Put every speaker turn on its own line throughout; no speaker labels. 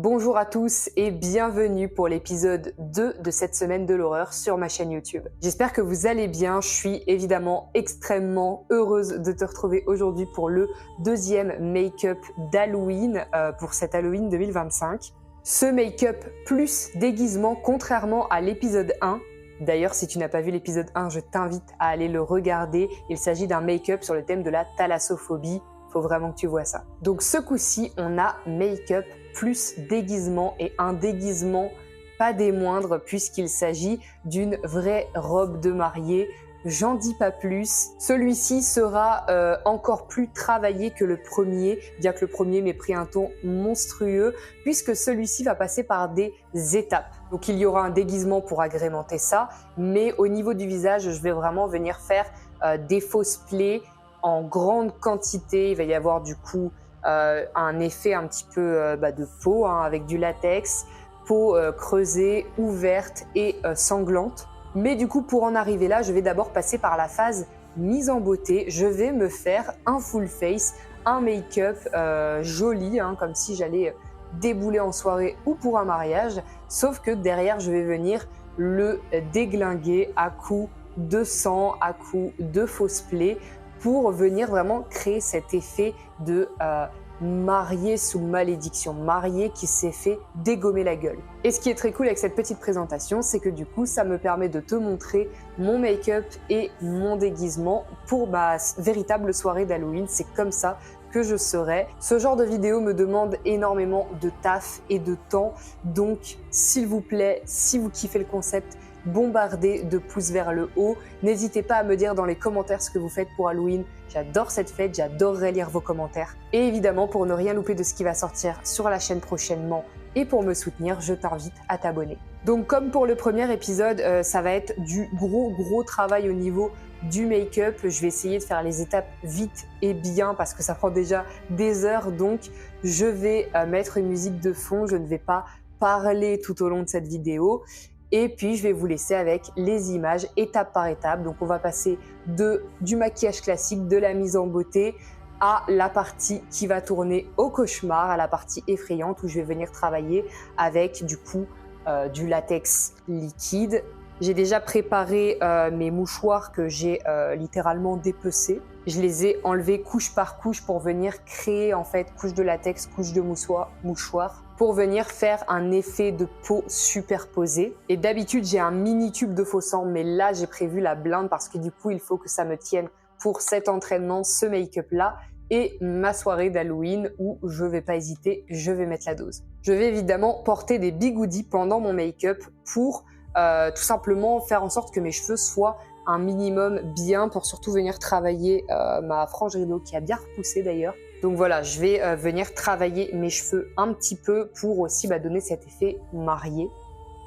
Bonjour à tous et bienvenue pour l'épisode 2 de cette semaine de l'horreur sur ma chaîne YouTube. J'espère que vous allez bien, je suis évidemment extrêmement heureuse de te retrouver aujourd'hui pour le deuxième make-up d'Halloween pour cet Halloween 2025. Ce make-up plus déguisement contrairement à l'épisode 1. D'ailleurs, si tu n'as pas vu l'épisode 1, je t'invite à aller le regarder. Il s'agit d'un make-up sur le thème de la thalassophobie. Faut vraiment que tu vois ça. Donc ce coup-ci, on a make-up plus déguisement et un déguisement pas des moindres puisqu'il s'agit d'une vraie robe de mariée. J'en dis pas plus. Celui-ci sera encore plus travaillé que le premier, bien que le premier m'ait pris un ton monstrueux, puisque celui-ci va passer par des étapes. Donc il y aura un déguisement pour agrémenter ça, mais au niveau du visage, je vais vraiment venir faire des fausses plaies en grande quantité. Il va y avoir du coup un effet un petit peu de peau avec du latex, peau creusée, ouverte et sanglante. Mais du coup, pour en arriver là, je vais d'abord passer par la phase mise en beauté. Je vais me faire un full face, un make-up joli, comme si j'allais débouler en soirée ou pour un mariage. Sauf que derrière, je vais venir le déglinguer à coups de sang, à coups de fausses plaies, pour venir vraiment créer cet effet de marié sous malédiction, marié qui s'est fait dégommer la gueule. Et ce qui est très cool avec cette petite présentation, c'est que du coup, ça me permet de te montrer mon make-up et mon déguisement pour ma véritable soirée d'Halloween. C'est comme ça que je serai. Ce genre de vidéo me demande énormément de taf et de temps, donc s'il vous plaît, si vous kiffez le concept, bombardez de pouces vers le haut. N'hésitez pas à me dire dans les commentaires ce que vous faites pour Halloween. J'adore cette fête, j'adorerais lire vos commentaires. Et évidemment, pour ne rien louper de ce qui va sortir sur la chaîne prochainement et pour me soutenir, je t'invite à t'abonner. Donc comme pour le premier épisode, ça va être du gros travail au niveau du make-up. Je vais essayer de faire les étapes vite et bien parce que ça prend déjà des heures. Donc je vais mettre une musique de fond, je ne vais pas parler tout au long de cette vidéo. Et puis, je vais vous laisser avec les images étape par étape. Donc, on va passer du maquillage classique, de la mise en beauté, à la partie qui va tourner au cauchemar, à la partie effrayante où je vais venir travailler avec du coup du latex liquide. J'ai déjà préparé mes mouchoirs que j'ai littéralement dépecés. Je les ai enlevés couche par couche pour venir créer en fait couche de latex, couche de mouchoir pour venir faire un effet de peau superposé. Et d'habitude, j'ai un mini tube de faux sang, mais là, j'ai prévu la blinde parce que du coup, il faut que ça me tienne pour cet entraînement, ce make-up là et ma soirée d'Halloween où je vais pas hésiter, je vais mettre la dose. Je vais évidemment porter des bigoudis pendant mon make-up pour tout simplement faire en sorte que mes cheveux soient un minimum bien pour surtout venir travailler ma frange rideau qui a bien repoussé d'ailleurs. Donc voilà, je vais venir travailler mes cheveux un petit peu pour aussi donner cet effet marié.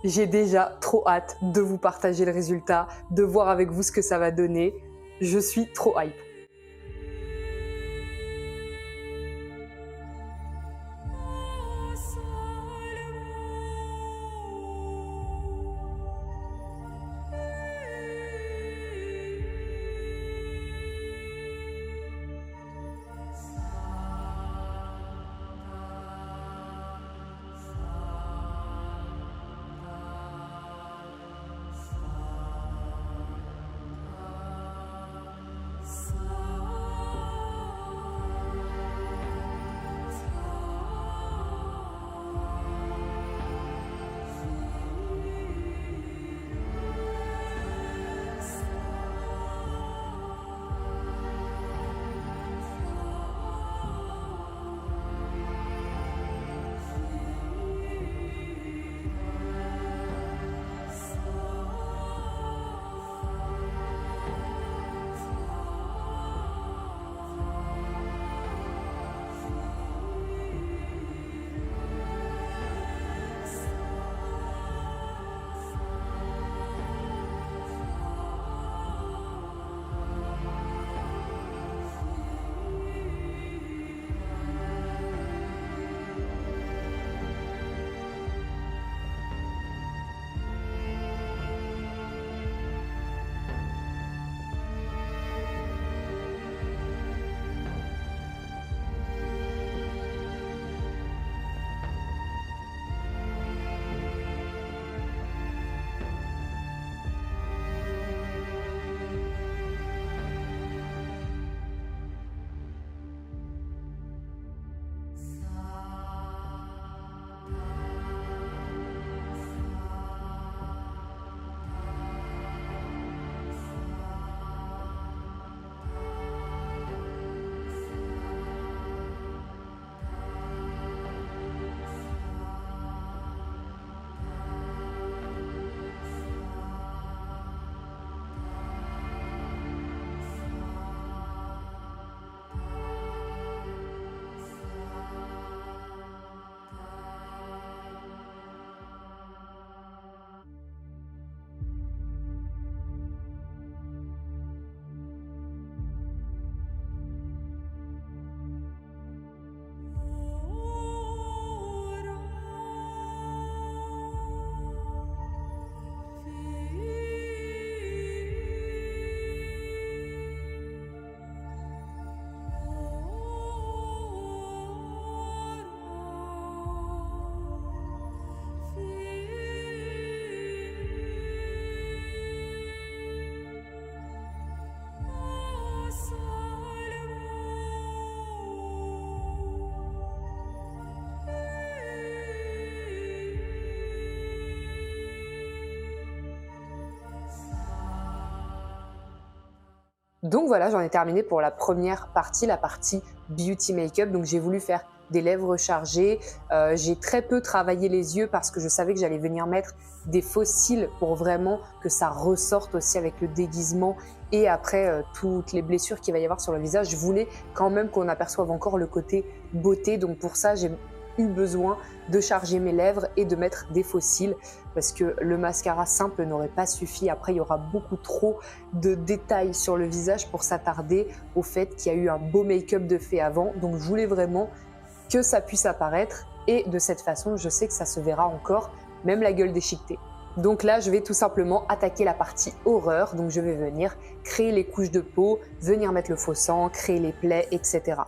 J'ai déjà trop hâte de vous partager le résultat, de voir avec vous ce que ça va donner. Je suis trop hype. Donc voilà, j'en ai terminé pour la première partie, la partie beauty make-up. Donc j'ai voulu faire des lèvres chargées. J'ai très peu travaillé les yeux parce que je savais que j'allais venir mettre des faux cils pour vraiment que ça ressorte aussi avec le déguisement et après toutes les blessures qu'il va y avoir sur le visage. Je voulais quand même qu'on aperçoive encore le côté beauté. Donc pour ça, j'ai eu besoin de charger mes lèvres et de mettre des faux cils parce que le mascara simple n'aurait pas suffi. Après, il y aura beaucoup trop de détails sur le visage pour s'attarder au fait qu'il y a eu un beau make-up de fait avant. Donc je voulais vraiment que ça puisse apparaître et de cette façon, je sais que ça se verra encore, même la gueule déchiquetée. Donc là, je vais tout simplement attaquer la partie horreur. Donc je vais venir créer les couches de peau, venir mettre le faux sang, créer les plaies, etc.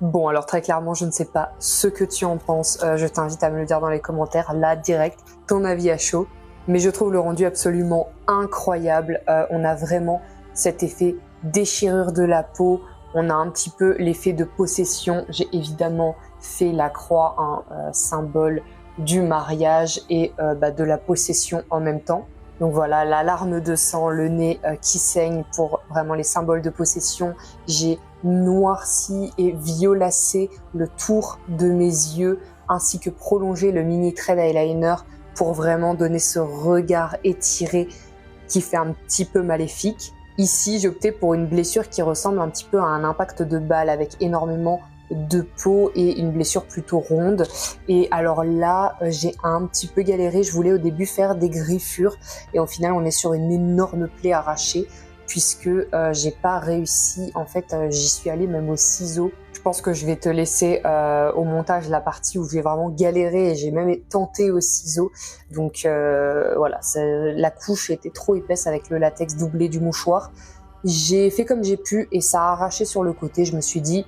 Bon, alors très clairement, je ne sais pas ce que tu en penses. Je t'invite à me le dire dans les commentaires, là, direct, ton avis à chaud. Mais je trouve le rendu absolument incroyable. On a vraiment cet effet déchirure de la peau. On a un petit peu l'effet de possession. J'ai évidemment fait la croix, un symbole du mariage et de la possession en même temps. Donc voilà, la larme de sang, le nez qui saigne pour vraiment les symboles de possession. J'ai noirci et violacé le tour de mes yeux ainsi que prolongé le mini thread eyeliner pour vraiment donner ce regard étiré qui fait un petit peu maléfique. Ici, j'ai opté pour une blessure qui ressemble un petit peu à un impact de balle avec énormément de peau et une blessure plutôt ronde. Et alors là, j'ai un petit peu galéré. Je voulais au début faire des griffures et au final, on est sur une énorme plaie arrachée puisque j'ai pas réussi. En fait, j'y suis allée même au ciseau. Je pense que je vais te laisser au montage la partie où j'ai vraiment galéré et j'ai même tenté au ciseau. Donc voilà, la couche était trop épaisse avec le latex doublé du mouchoir. J'ai fait comme j'ai pu et ça a arraché sur le côté. Je me suis dit,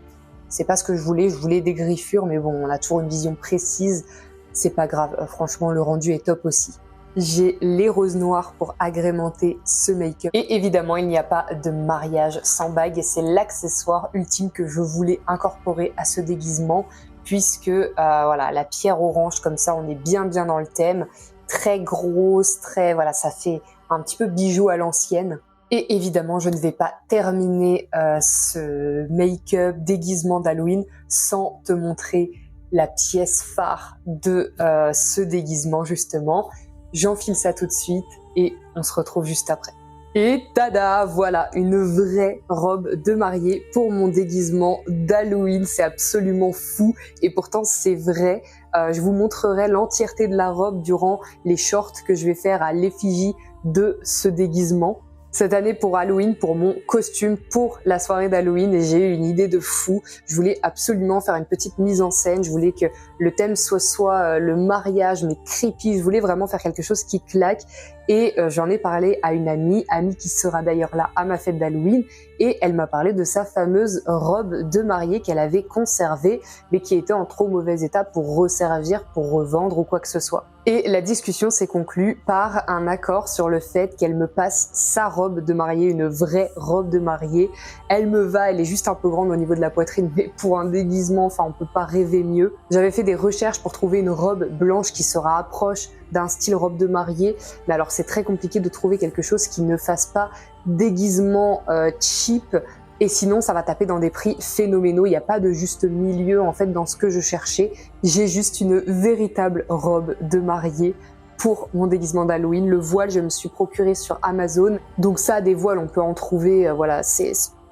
c'est pas ce que je voulais des griffures, mais bon, on a toujours une vision précise, c'est pas grave. Franchement, le rendu est top aussi. J'ai les roses noires pour agrémenter ce make-up. Et évidemment, il n'y a pas de mariage sans bague et c'est l'accessoire ultime que je voulais incorporer à ce déguisement puisque voilà, la pierre orange comme ça, on est bien dans le thème, très grosse, très voilà, ça fait un petit peu bijou à l'ancienne. Et évidemment, je ne vais pas terminer ce make-up déguisement d'Halloween sans te montrer la pièce phare de ce déguisement justement. J'enfile ça tout de suite et on se retrouve juste après. Et tada, voilà, une vraie robe de mariée pour mon déguisement d'Halloween. C'est absolument fou et pourtant c'est vrai. Je vous montrerai l'entièreté de la robe durant les shorts que je vais faire à l'effigie de ce déguisement. Cette année pour Halloween, pour mon costume, pour la soirée d'Halloween, et j'ai eu une idée de fou. Je voulais absolument faire une petite mise en scène. Je voulais que le thème soit le mariage, mais creepy. Je voulais vraiment faire quelque chose qui claque. Et j'en ai parlé à une amie qui sera d'ailleurs là à ma fête d'Halloween. Et elle m'a parlé de sa fameuse robe de mariée qu'elle avait conservée, mais qui était en trop mauvais état pour resservir, pour revendre ou quoi que ce soit. Et la discussion s'est conclue par un accord sur le fait qu'elle me passe sa robe de mariée, une vraie robe de mariée. Elle me va, elle est juste un peu grande au niveau de la poitrine, mais pour un déguisement, enfin on peut pas rêver mieux. J'avais fait des recherches pour trouver une robe blanche qui se rapproche d'un style robe de mariée, mais alors c'est très compliqué de trouver quelque chose qui ne fasse pas déguisement cheap. Et sinon, ça va taper dans des prix phénoménaux. Il n'y a pas de juste milieu en fait dans ce que je cherchais. J'ai juste une véritable robe de mariée pour mon déguisement d'Halloween. Le voile, je me suis procuré sur Amazon. Donc ça, des voiles, on peut en trouver. Voilà,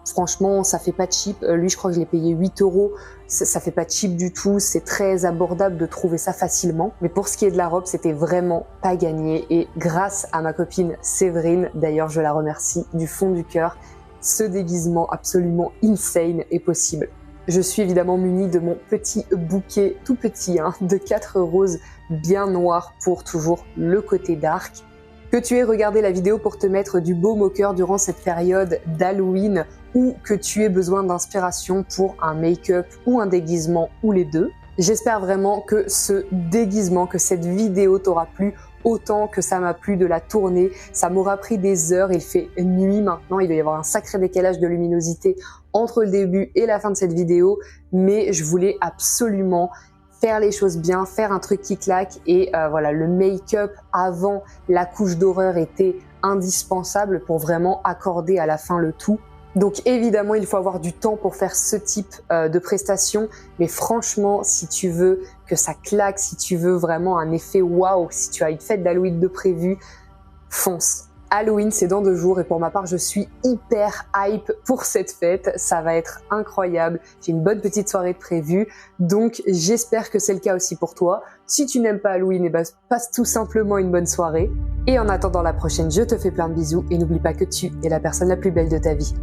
franchement, ça fait pas cheap. Lui, je crois que je l'ai payé 8 €. Ça fait pas cheap du tout. C'est très abordable de trouver ça facilement. Mais pour ce qui est de la robe, c'était vraiment pas gagné. Et grâce à ma copine Séverine, d'ailleurs, je la remercie du fond du cœur, ce déguisement absolument insane est possible. Je suis évidemment munie de mon petit bouquet, tout petit, de 4 roses bien noires pour toujours le côté dark. Que tu aies regardé la vidéo pour te mettre du baume au cœur durant cette période d'Halloween ou que tu aies besoin d'inspiration pour un make-up ou un déguisement ou les deux. J'espère vraiment que ce déguisement, que cette vidéo t'aura plu autant que ça m'a plu de la tourner. Ça m'aura pris des heures, il fait nuit maintenant, il doit y avoir un sacré décalage de luminosité entre le début et la fin de cette vidéo, mais je voulais absolument faire les choses bien, faire un truc qui claque et voilà, le make-up avant la couche d'horreur était indispensable pour vraiment accorder à la fin le tout. Donc évidemment, il faut avoir du temps pour faire ce type de prestation, mais franchement, si tu veux que ça claque, si tu veux vraiment un effet waouh, si tu as une fête d'Halloween de prévu, fonce. Halloween, c'est dans 2 jours et pour ma part, je suis hyper hype pour cette fête. Ça va être incroyable. J'ai une bonne petite soirée de prévue, donc j'espère que c'est le cas aussi pour toi. Si tu n'aimes pas Halloween, passe tout simplement une bonne soirée. Et en attendant la prochaine, je te fais plein de bisous et n'oublie pas que tu es la personne la plus belle de ta vie.